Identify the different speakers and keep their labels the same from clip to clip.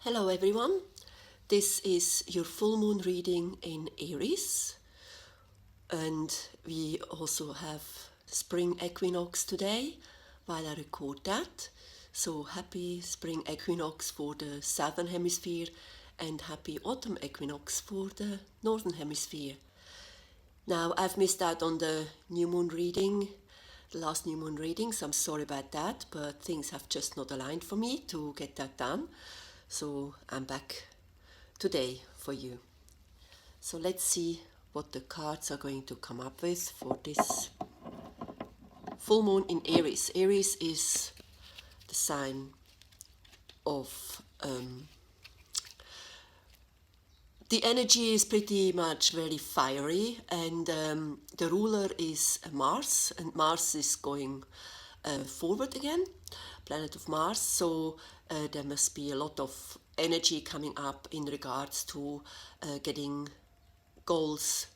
Speaker 1: Hello everyone, this is your full moon reading in Aries, and we also have spring equinox today while I record that. So happy spring equinox for the southern hemisphere and happy autumn equinox for the northern hemisphere. Now I've missed out on the new moon reading, the last new moon reading, so I'm sorry about that, but things have just not aligned for me to get that done. So I'm back today for you. So let's see what the cards are going to come up with for this full moon in Aries. Aries is the sign of the energy is pretty much very fiery, and the ruler is Mars, and Mars is going forward again, planet of Mars. So there must be a lot of energy coming up in regards to getting goals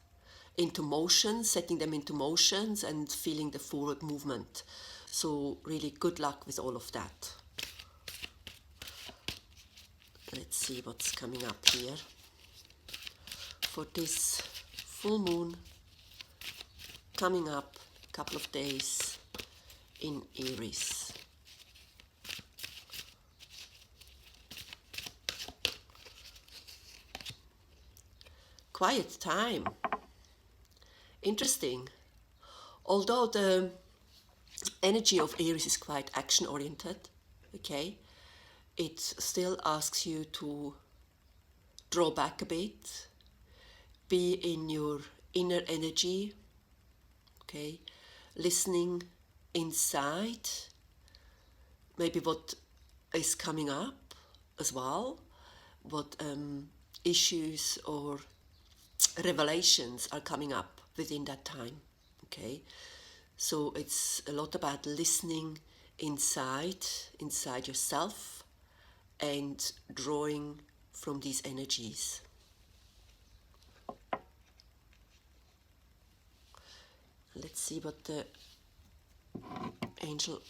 Speaker 1: into motion, setting them into motions and feeling the forward movement. So really good luck with all of that. Let's see what's coming up here for this full moon coming up a couple of days in Aries. Quiet time. Interesting. Although the energy of Aries is quite action oriented, okay, it still asks you to draw back a bit, be in your inner energy, okay, listening inside, maybe what is coming up as well, what issues or revelations are coming up within that time, okay? So it's a lot about listening inside yourself and drawing from these energies. Let's see what the angel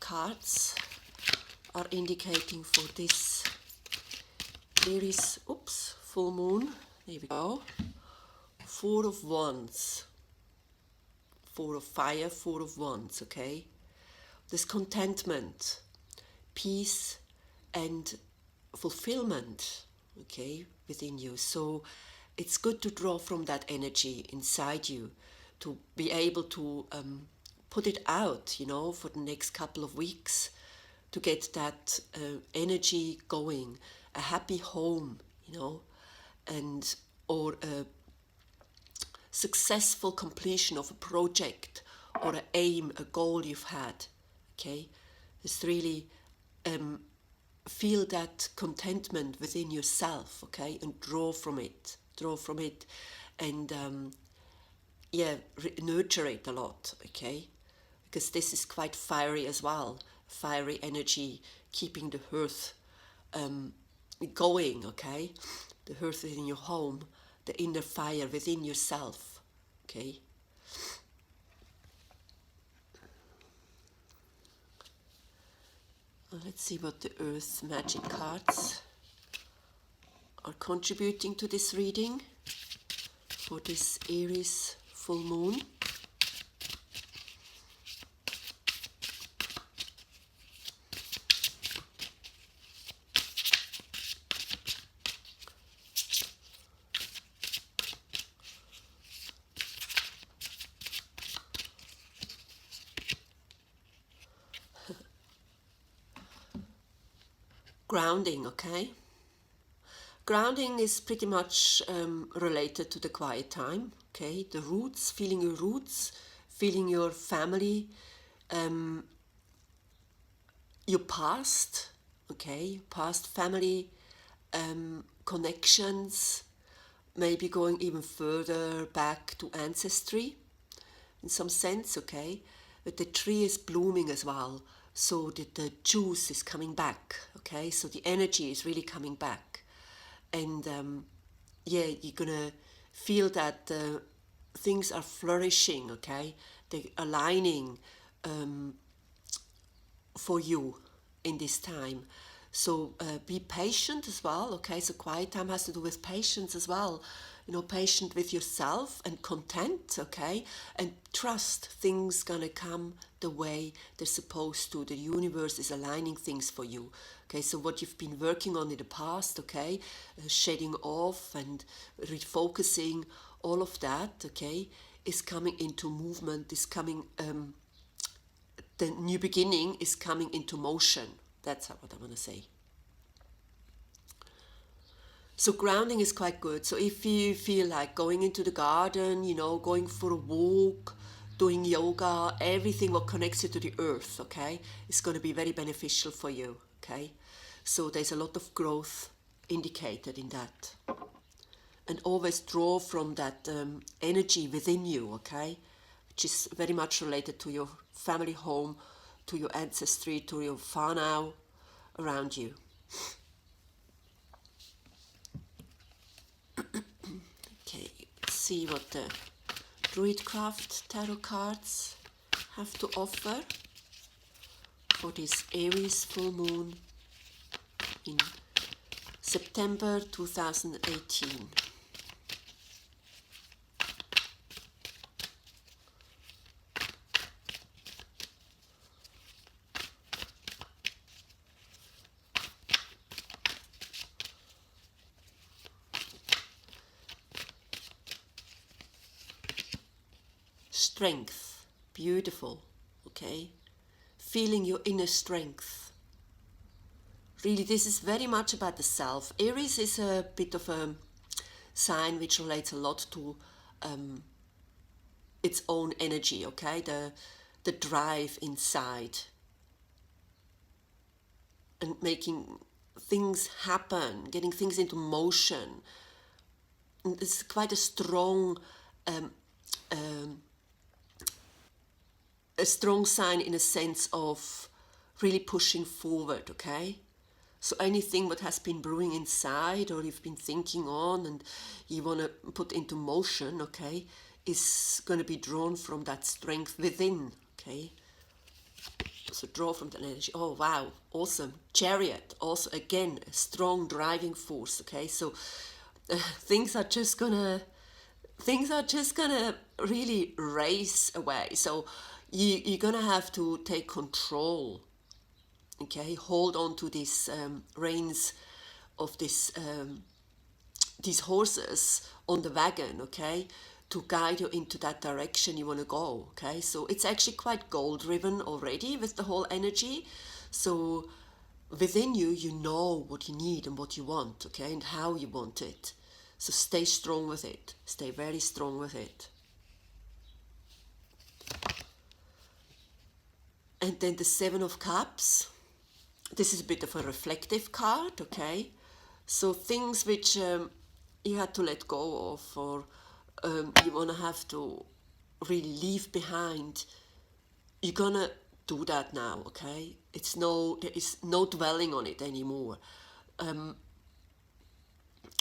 Speaker 1: cards are indicating for this Aries, full moon. There we go. Four of Wands. Four of Fire, Four of Wands, okay? There's contentment, peace and fulfillment, okay, within you. So it's good to draw from that energy inside you, to be able to put it out, you know, for the next couple of weeks, to get that energy going, a happy home, you know, and or a successful completion of a project or an aim, a goal you've had, okay? Just really feel that contentment within yourself, okay, and draw from it, and nurture it a lot, okay, because this is quite fiery as well, fiery energy, keeping the hearth going, okay, the hearth within your home, the inner fire within yourself, okay. Let's see what the Earth Magic cards are contributing to this reading for this Aries full moon. Grounding, okay? Grounding is pretty much related to the quiet time, okay? The roots, feeling your family, your past, okay? Past family connections, maybe going even further back to ancestry in some sense, okay? But the tree is blooming as well, so that the juice is coming back, okay? So the energy is really coming back. And you're gonna feel that things are flourishing, okay? They're aligning for you in this time. So be patient as well, okay? So quiet time has to do with patience as well. You know, patient with yourself and content, okay? And trust things gonna come the way they're supposed to. The universe is aligning things for you, okay? So what you've been working on in the past, okay? Shedding off and refocusing, all of that, okay? Is coming into movement, is coming, the new beginning is coming into motion. That's what I want to say. So grounding is quite good. So if you feel like going into the garden, you know, going for a walk, doing yoga, everything what connects you to the earth, okay, is going to be very beneficial for you, okay? So there's a lot of growth indicated in that. And always draw from that energy within you, okay, which is very much related to your family home, to your ancestry, to your whānau around you. Okay, let's see what the Druidcraft tarot cards have to offer for this Aries full moon in September 2018. Strength, beautiful, okay? Feeling your inner strength. Really, this is very much about the self. Aries is a bit of a sign which relates a lot to its own energy, okay? The drive inside and making things happen, getting things into motion. And it's quite a strong sign in a sense of really pushing forward, okay? So anything what has been brewing inside or you've been thinking on and you want to put into motion, okay, is going to be drawn from that strength within, okay? So draw from that energy. Oh, wow, awesome. Chariot, also again, a strong driving force, okay? So things are just gonna really race away. So you're gonna have to take control, okay? Hold on to these reins of these horses on the wagon, okay, to guide you into that direction you want to go, okay? So it's actually quite goal driven already with the whole energy. So within you, you know what you need and what you want, okay, and how you want it. So stay strong with it. Stay very strong with it. And then the Seven of Cups. This is a bit of a reflective card, okay? So things which you had to let go of or you want to have to really leave behind, you're gonna do that now, okay? There is no dwelling on it anymore.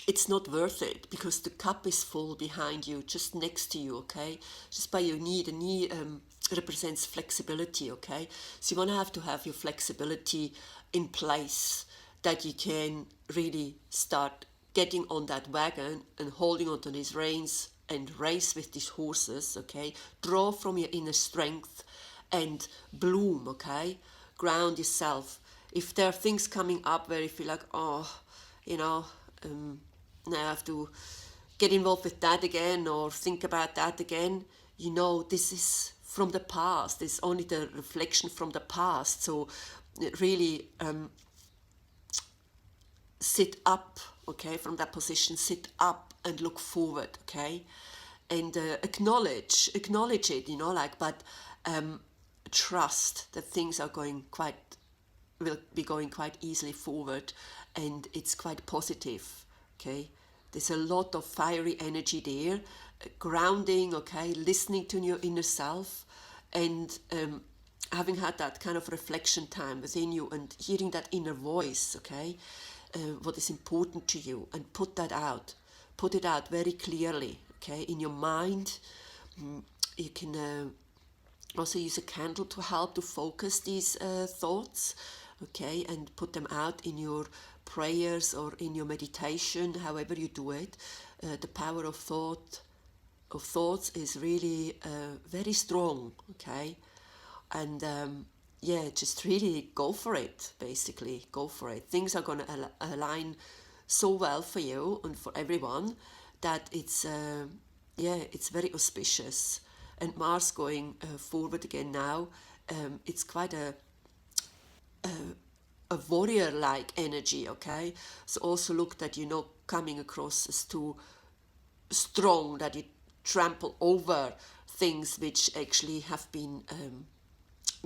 Speaker 1: It's not worth it because the cup is full behind you, just next to you, okay? Just by your knee. The knee represents flexibility, okay? So you want to have your flexibility in place that you can really start getting on that wagon and holding onto these reins and race with these horses, okay? Draw from your inner strength and bloom, okay? Ground yourself. If there are things coming up where you feel like, oh, you know, now I have to get involved with that again or think about that again, you know, this is from the past. It's only the reflection from the past. So really sit up, okay, from that position, sit up and look forward, okay, and acknowledge it, you know, like, but trust that things are will be going quite easily forward and it's quite positive, okay. There's a lot of fiery energy there, grounding, okay, listening to your inner self and having had that kind of reflection time within you and hearing that inner voice, okay, what is important to you, and put it out very clearly, okay, in your mind. You can also use a candle to help to focus these thoughts okay, and put them out in your prayers or in your meditation, however you do it. The power of thoughts is really very strong, okay, and yeah, just really go for it. Basically, go for it. Things are going to align so well for you and for everyone that it's yeah, it's very auspicious. And Mars going forward again now, it's quite a warrior-like energy, okay? So also look that you're not coming across as too strong, that you trample over things which actually have been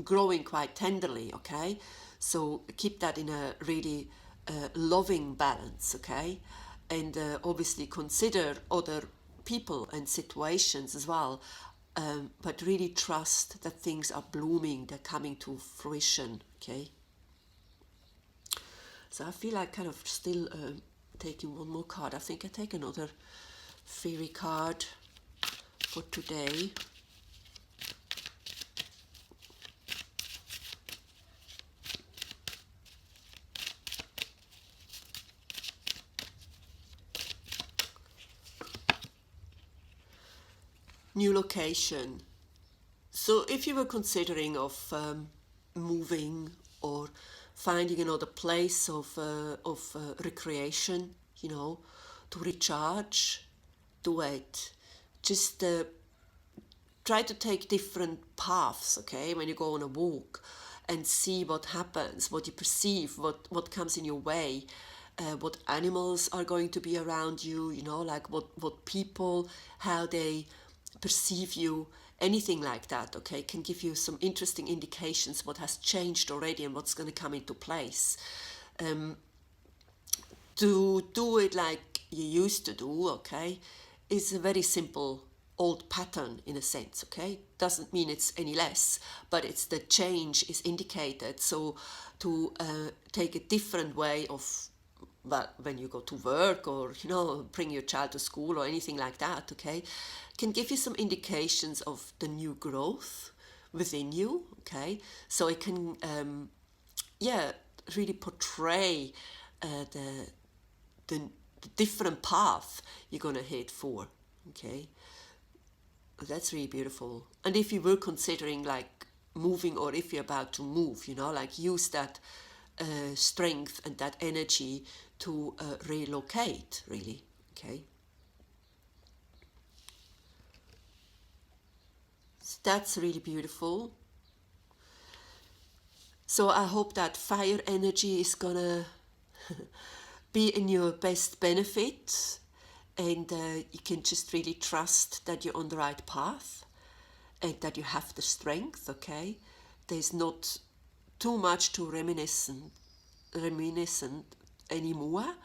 Speaker 1: growing quite tenderly, okay? So keep that in a really loving balance, okay? And obviously consider other people and situations as well, but really trust that things are blooming, they're coming to fruition, okay? So I feel like kind of still taking one more card. I think I take another fairy card for today. New location. So if you were considering of moving or finding another place of recreation, you know, to recharge, do it. Just try to take different paths, okay, when you go on a walk, and see what happens, what you perceive, what comes in your way, what animals are going to be around you, you know, like what people, how they perceive you, anything like that, okay, can give you some interesting indications what has changed already and what's going to come into place. To do it like you used to do, okay, is a very simple old pattern in a sense, okay? Doesn't mean it's any less, but it's the change is indicated. So to take a different way of, well, when you go to work or, you know, bring your child to school or anything like that, okay, can give you some indications of the new growth within you, okay? So it can, yeah, really portray the different path you're going to head for, okay? That's really beautiful. And if you were considering like moving, or if you're about to move, you know, like use that strength and that energy to relocate, really, okay? So that's really beautiful. So I hope that fire energy is gonna be in your best benefit, and you can just really trust that you're on the right path and that you have the strength, okay? There's not too much to reminiscent anymore,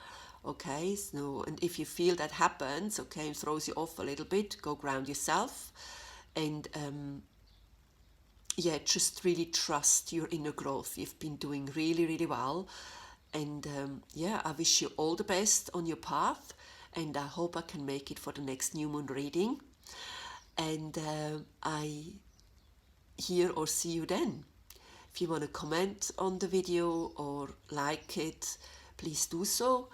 Speaker 1: okay? So, and if you feel that happens, okay, and throws you off a little bit, go ground yourself, and yeah, just really trust your inner growth. You've been doing really, really well. And yeah, I wish you all the best on your path. And I hope I can make it for the next new moon reading. And I hear or see you then. If you want to comment on the video or like it, please do so.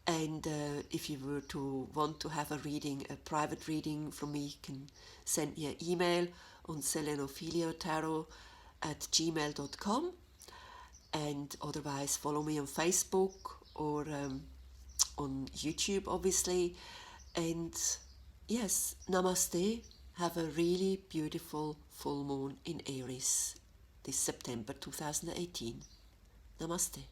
Speaker 1: And if you were to want to have a reading, a private reading from me, you can send me an email on selenophiliatarot@gmail.com. And otherwise follow me on Facebook or on YouTube, obviously. And yes, namaste. Have a really beautiful full moon in Aries this September 2018. Namaste.